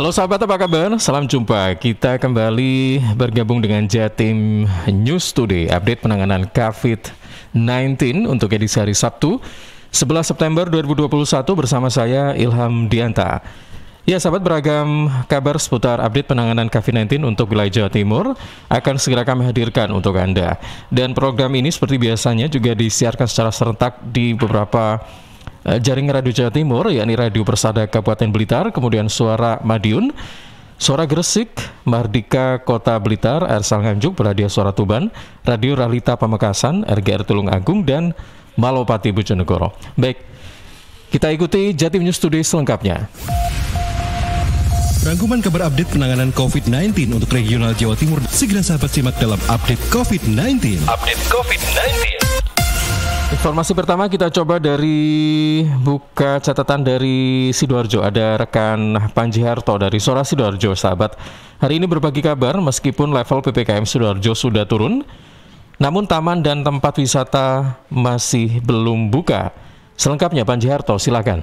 Halo sahabat, apa kabar? Salam jumpa. Kita kembali bergabung dengan Jatim News Today, update penanganan COVID-19 untuk edisi hari Sabtu 11 September 2021 bersama saya Ilham Dianta. Ya sahabat, beragam kabar seputar update penanganan COVID-19 untuk wilayah Jawa Timur akan segera kami hadirkan untuk Anda. Dan program ini seperti biasanya juga disiarkan secara serentak di beberapa jaringan Radio Jawa Timur, yakni Radio Persada Kabupaten Blitar, kemudian Suara Madiun, Suara Gresik, Mardika Kota Blitar, RSL Nganjuk, Radio Suara Tuban, Radio Ralita Pamekasan, RGR Tulung Agung, dan Malopati Bojonegoro. Baik, kita ikuti Jatim News Today selengkapnya. Rangkuman kabar update penanganan COVID-19 untuk regional Jawa Timur segera sahabat simak dalam Update COVID-19. Update COVID-19. Informasi pertama kita coba dari buka catatan dari Sidoarjo. Ada rekan Panji Harto dari Suara Sidoarjo, sahabat. Hari ini berbagi kabar meskipun level PPKM Sidoarjo sudah turun, namun taman dan tempat wisata masih belum buka. Selengkapnya Panji Harto, silakan.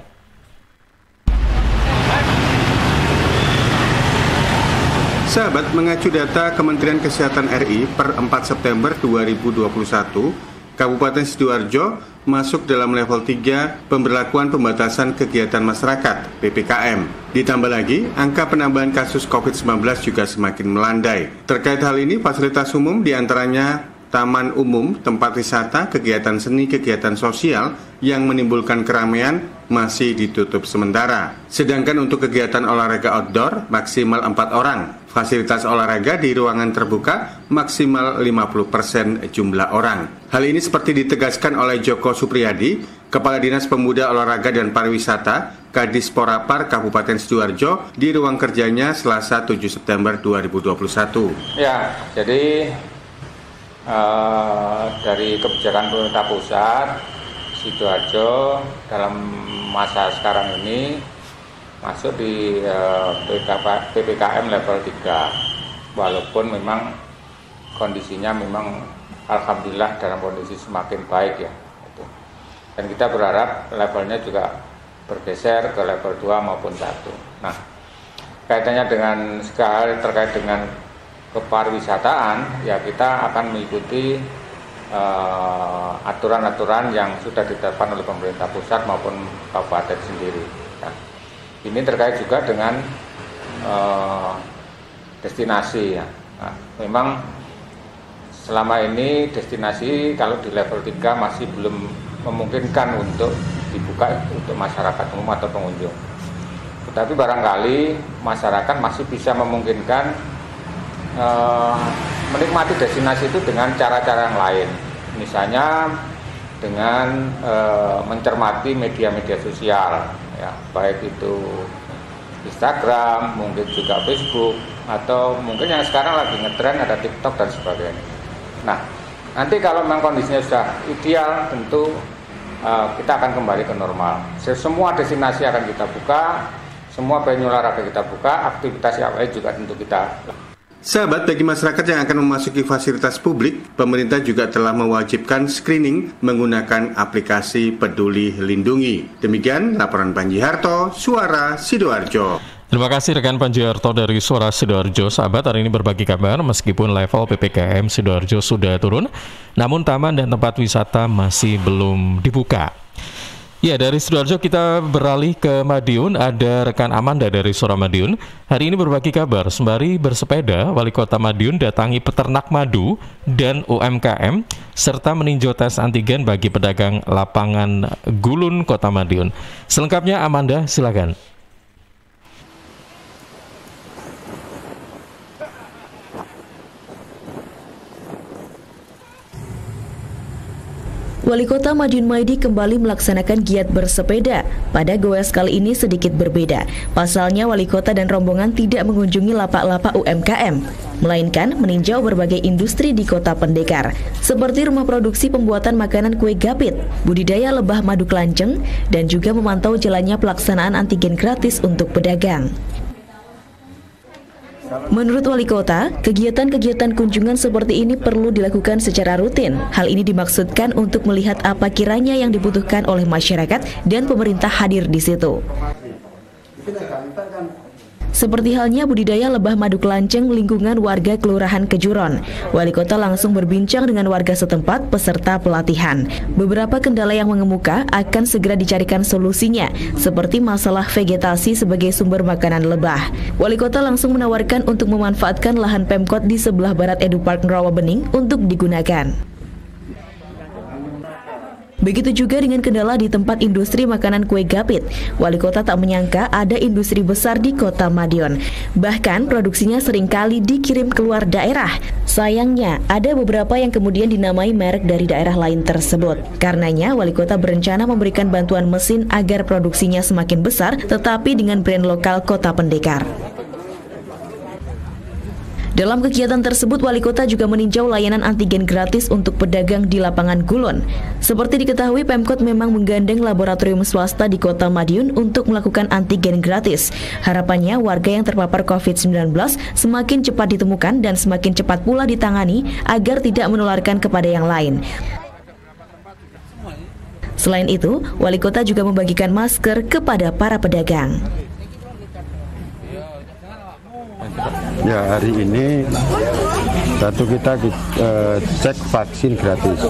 Sahabat, mengacu data Kementerian Kesehatan RI per 4 September 2021, Kabupaten Sidoarjo masuk dalam level 3 pemberlakuan pembatasan kegiatan masyarakat (PPKM). Ditambah lagi, angka penambahan kasus COVID-19 juga semakin melandai. Terkait hal ini, fasilitas umum diantaranya taman umum, tempat wisata, kegiatan seni, kegiatan sosial yang menimbulkan keramaian masih ditutup sementara. Sedangkan untuk kegiatan olahraga outdoor maksimal 4 orang. Fasilitas olahraga di ruangan terbuka maksimal 50% jumlah orang. Hal ini seperti ditegaskan oleh Joko Supriyadi, Kepala Dinas Pemuda Olahraga dan Pariwisata, Kadis Porapar Kabupaten Sidoarjo di ruang kerjanya Selasa 7 September 2021. Ya, jadi dari kebijakan pemerintah pusat, Sidoarjo dalam masa sekarang ini masuk di PPKM level 3, walaupun memang kondisinya memang alhamdulillah dalam kondisi semakin baik ya. Dan kita berharap levelnya juga bergeser ke level 2 maupun 1. Nah, kaitannya dengan segala terkait dengan kepariwisataan, ya kita akan mengikuti aturan-aturan yang sudah ditetapkan oleh pemerintah pusat maupun kabupaten sendiri. Nah, ini terkait juga dengan destinasi ya. Nah, memang selama ini destinasi kalau di level 3 masih belum memungkinkan untuk dibuka untuk masyarakat umum atau pengunjung. Tetapi barangkali masyarakat masih bisa memungkinkan menikmati destinasi itu dengan cara-cara yang lain, misalnya dengan mencermati media-media sosial, ya, baik itu Instagram, mungkin juga Facebook, atau mungkin yang sekarang lagi ngetren ada TikTok dan sebagainya. Nah, nanti kalau memang kondisinya sudah ideal, tentu kita akan kembali ke normal. Semua destinasi akan kita buka, semua venue olahraga kita buka, aktivitas yang lain juga tentu kita. Sahabat, bagi masyarakat yang akan memasuki fasilitas publik, pemerintah juga telah mewajibkan screening menggunakan aplikasi Peduli Lindungi. Demikian laporan Panji Harto, Suara Sidoarjo. Terima kasih rekan Panji Harto dari Suara Sidoarjo. Sahabat, hari ini berbagi kabar meskipun level PPKM Sidoarjo sudah turun, namun taman dan tempat wisata masih belum dibuka. Ya, dari Sidoarjo kita beralih ke Madiun. Ada rekan Amanda dari Suara Madiun. Hari ini berbagi kabar sembari bersepeda, Wali Kota Madiun datangi peternak madu dan UMKM serta meninjau tes antigen bagi pedagang lapangan Gulun Kota Madiun. Selengkapnya Amanda, silakan. Wali Kota Madiun Maidi kembali melaksanakan giat bersepeda. Pada goes kali ini sedikit berbeda. Pasalnya Wali Kota dan rombongan tidak mengunjungi lapak-lapak UMKM, melainkan meninjau berbagai industri di Kota Pendekar, seperti rumah produksi pembuatan makanan kue gapit, budidaya lebah madu kelanceng, dan juga memantau jalannya pelaksanaan antigen gratis untuk pedagang. Menurut Wali Kota, kegiatan-kegiatan kunjungan seperti ini perlu dilakukan secara rutin. Hal ini dimaksudkan untuk melihat apa kiranya yang dibutuhkan oleh masyarakat dan pemerintah hadir di situ. Seperti halnya budidaya lebah madu kelanceng lingkungan warga Kelurahan Kejuron. Wali Kota langsung berbincang dengan warga setempat peserta pelatihan. Beberapa kendala yang mengemuka akan segera dicarikan solusinya, seperti masalah vegetasi sebagai sumber makanan lebah. Wali Kota langsung menawarkan untuk memanfaatkan lahan Pemkot di sebelah barat Edupark Rawabening untuk digunakan. Begitu juga dengan kendala di tempat industri makanan kue gapit. Wali Kota tak menyangka ada industri besar di Kota Madiun. Bahkan produksinya seringkali dikirim keluar daerah. Sayangnya, ada beberapa yang kemudian dinamai merek dari daerah lain tersebut. Karenanya, Wali Kota berencana memberikan bantuan mesin agar produksinya semakin besar, tetapi dengan brand lokal Kota Pendekar. Dalam kegiatan tersebut, Wali Kota juga meninjau layanan antigen gratis untuk pedagang di lapangan Gulon. Seperti diketahui, Pemkot memang menggandeng laboratorium swasta di Kota Madiun untuk melakukan antigen gratis. Harapannya, warga yang terpapar COVID-19 semakin cepat ditemukan dan semakin cepat pula ditangani agar tidak menularkan kepada yang lain. Selain itu, Wali Kota juga membagikan masker kepada para pedagang. Ya, hari ini kita cek vaksin gratis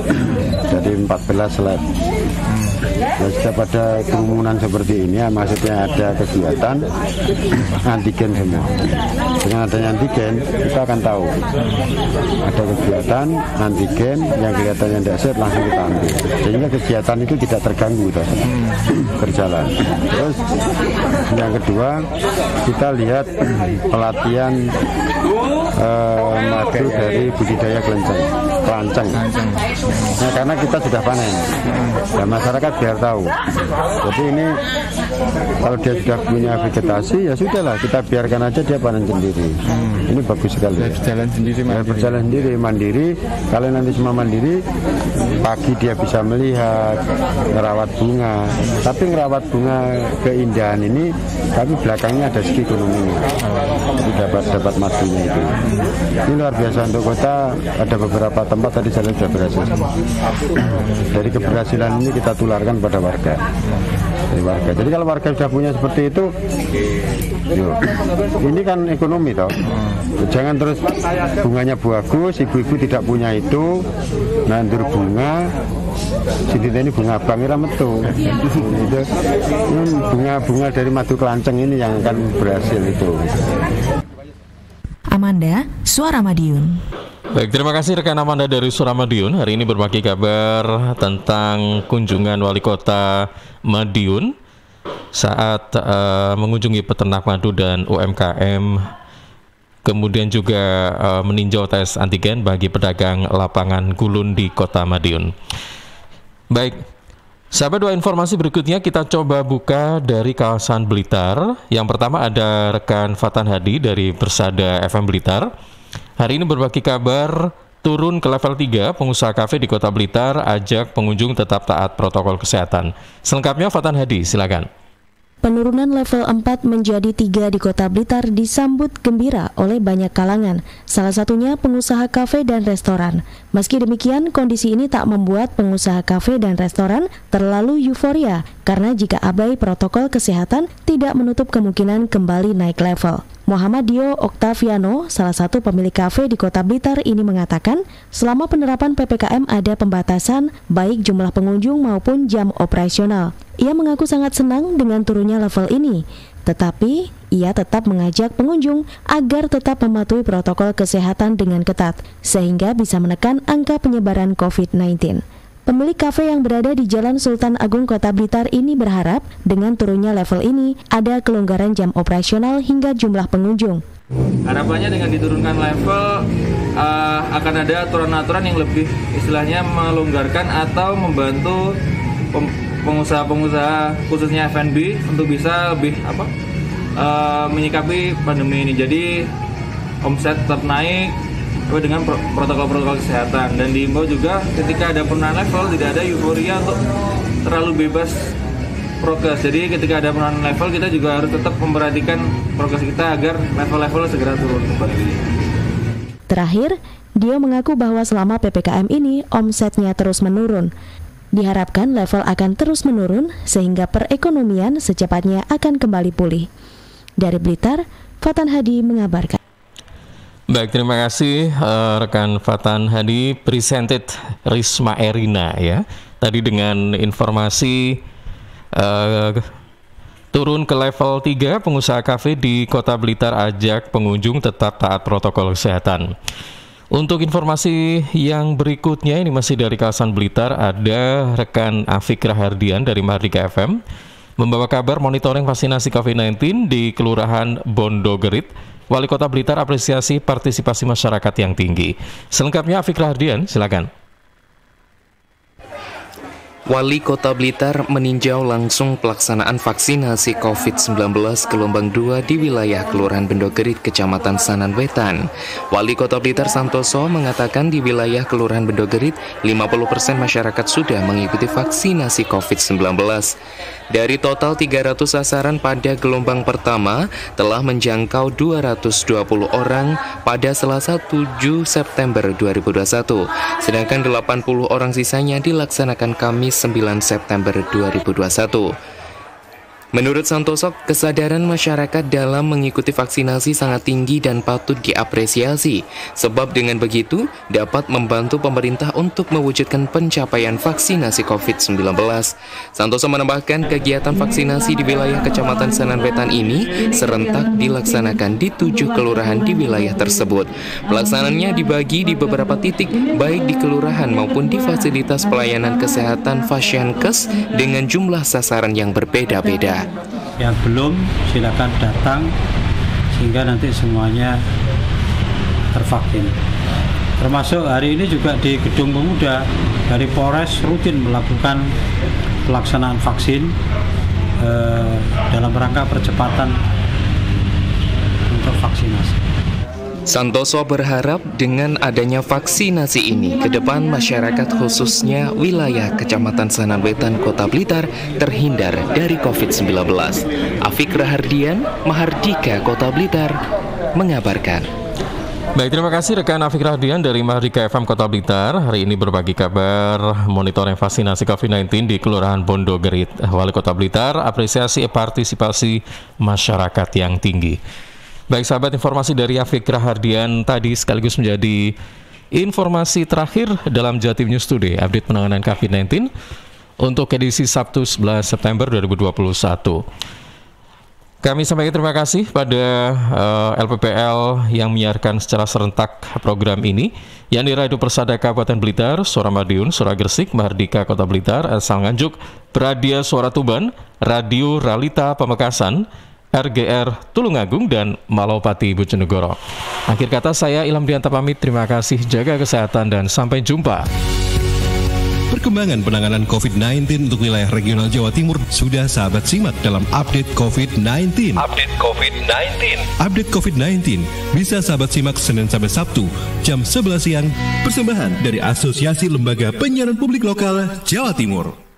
dari 14 lab. Nah, setiap ada kerumunan seperti ini, maksudnya ada kegiatan antigen semua. Dengan adanya antigen, kita akan tahu ada kegiatan antigen yang kelihatannya tidak sehat, langsung kita ambil. Sehingga kegiatan itu tidak terganggu berjalan. Terus yang kedua, kita lihat pelatihan madu dari budidaya kelanceng. Nah, karena kita sudah panen, dan masyarakat biar tahu. Jadi ini kalau dia sudah punya vegetasi, ya sudahlah, kita biarkan aja dia panen sendiri. Ini bagus sekali. Berjalan sendiri, berjalan sendiri, mandiri. Kalau nanti semua mandiri, pagi dia bisa melihat, ngerawat bunga. Tapi ngerawat bunga keindahan ini, tapi belakangnya ada segi ekonominya. Jadi dapat madunya itu. Ini luar biasa untuk kota. Ada beberapa tempat tadi jalan sudah berhasil. Dari keberhasilan ini kita tularkan pada warga. Jadi kalau warga sudah punya seperti itu, ini kan ekonomi toh. Jangan terus bunganya bagus, ibu-ibu tidak punya itu, nandur bunga. Ini bunga bangira metu. Bunga dari madu kelanceng ini yang akan berhasil itu. Amanda, Suara Madiun. Baik, terima kasih rekan Amanda dari Suara Madiun. Hari ini berbagi kabar tentang kunjungan Wali Kota Madiun saat mengunjungi peternak madu dan UMKM, kemudian juga meninjau tes antigen bagi pedagang lapangan Gulun di Kota Madiun. Baik, sahabat, dua informasi berikutnya kita coba buka dari kawasan Blitar. Yang pertama ada rekan Fatan Hadi dari Bersada FM Blitar. Hari ini berbagi kabar turun ke level 3, pengusaha kafe di Kota Blitar ajak pengunjung tetap taat protokol kesehatan. Selengkapnya Fatan Hadi, silakan. Penurunan level 4 menjadi 3 di Kota Blitar disambut gembira oleh banyak kalangan, salah satunya pengusaha kafe dan restoran. Meski demikian, kondisi ini tak membuat pengusaha kafe dan restoran terlalu euforia, karena jika abai protokol kesehatan tidak menutup kemungkinan kembali naik level. Muhammad Dio Oktaviano, salah satu pemilik kafe di Kota Blitar ini mengatakan, selama penerapan PPKM ada pembatasan baik jumlah pengunjung maupun jam operasional. Ia mengaku sangat senang dengan turunnya level ini, tetapi ia tetap mengajak pengunjung agar tetap mematuhi protokol kesehatan dengan ketat, sehingga bisa menekan angka penyebaran COVID-19. Pemilik kafe yang berada di Jalan Sultan Agung Kota Blitar ini berharap dengan turunnya level ini ada kelonggaran jam operasional hingga jumlah pengunjung. Harapannya dengan diturunkan level akan ada aturan-aturan yang lebih istilahnya melonggarkan atau membantu pengusaha-pengusaha khususnya F&B untuk bisa lebih menyikapi pandemi ini. Jadi omset tetap naik dengan protokol-protokol kesehatan, dan diimbau juga ketika ada penurunan level tidak ada euforia untuk terlalu bebas prokes. Jadi ketika ada penurunan level kita juga harus tetap memperhatikan prokes kita agar level-level segera turun kembali. Terakhir, dia mengaku bahwa selama PPKM ini omsetnya terus menurun. Diharapkan level akan terus menurun sehingga perekonomian secepatnya akan kembali pulih. Dari Blitar, Fatan Hadi mengabarkan. Baik, terima kasih rekan Fatan Hadi, presented Risma Erina ya. Tadi dengan informasi turun ke level 3, pengusaha kafe di Kota Blitar ajak pengunjung tetap taat protokol kesehatan. Untuk informasi yang berikutnya, ini masih dari kawasan Blitar, ada rekan Afik Rahardian dari Mahardika FM membawa kabar monitoring vaksinasi COVID-19 di Kelurahan Bondogerit. Wali Kota Blitar apresiasi partisipasi masyarakat yang tinggi. Selengkapnya Afik Rahardian, silakan. Wali Kota Blitar meninjau langsung pelaksanaan vaksinasi COVID-19 gelombang 2 di wilayah Kelurahan Bondogerit, Kecamatan Sananwetan. Wali Kota Blitar Santoso mengatakan di wilayah Kelurahan Bondogerit 50% masyarakat sudah mengikuti vaksinasi COVID-19. Dari total 300 sasaran pada gelombang pertama telah menjangkau 220 orang pada Selasa 7 September 2021, sedangkan 80 orang sisanya dilaksanakan Kamis 9 September 2021. Menurut Santoso, kesadaran masyarakat dalam mengikuti vaksinasi sangat tinggi dan patut diapresiasi, sebab dengan begitu dapat membantu pemerintah untuk mewujudkan pencapaian vaksinasi COVID-19. Santoso menambahkan kegiatan vaksinasi di wilayah Kecamatan Sananwetan ini serentak dilaksanakan di 7 kelurahan di wilayah tersebut. Pelaksanaannya dibagi di beberapa titik, baik di kelurahan maupun di fasilitas pelayanan kesehatan Fasyankes dengan jumlah sasaran yang berbeda-beda. Yang belum silakan datang sehingga nanti semuanya tervaksin. Termasuk hari ini juga di Gedung Pemuda dari Polres rutin melakukan pelaksanaan vaksin dalam rangka percepatan untuk vaksinasi. Santoso berharap dengan adanya vaksinasi ini, ke depan masyarakat khususnya wilayah Kecamatan Sananwetan, Kota Blitar terhindar dari COVID-19. Afik Rahardian, Mahardika, Kota Blitar, mengabarkan. Baik, terima kasih rekan Afik Rahardian dari Mahardika FM Kota Blitar. Hari ini berbagi kabar monitoring vaksinasi COVID-19 di Kelurahan Bondogerit. Wali Kota Blitar apresiasi partisipasi masyarakat yang tinggi. Baik sahabat, informasi dari Afik Rahardian tadi sekaligus menjadi informasi terakhir dalam Jatim News Today, update penanganan COVID-19 untuk edisi Sabtu 11 September 2021. Kami sampaikan terima kasih pada LPPL yang menyiarkan secara serentak program ini, yakni Radio Persada Kabupaten Blitar, Suara Madiun, Suara Gresik, Mahardika Kota Blitar, Asal Nganjuk, Radio Suara Tuban, Radio Ralita Pamekasan, RGR Tulungagung, dan Malopati Bojonegoro. Akhir kata saya Ilham Dianta pamit, terima kasih, jaga kesehatan dan sampai jumpa. Perkembangan penanganan COVID-19 untuk wilayah regional Jawa Timur sudah sahabat simak dalam Update COVID-19. Update COVID-19. Update COVID-19 bisa sahabat simak Senin sampai Sabtu jam 11 siang. Persembahan dari Asosiasi Lembaga Penyiaran Publik Lokal Jawa Timur.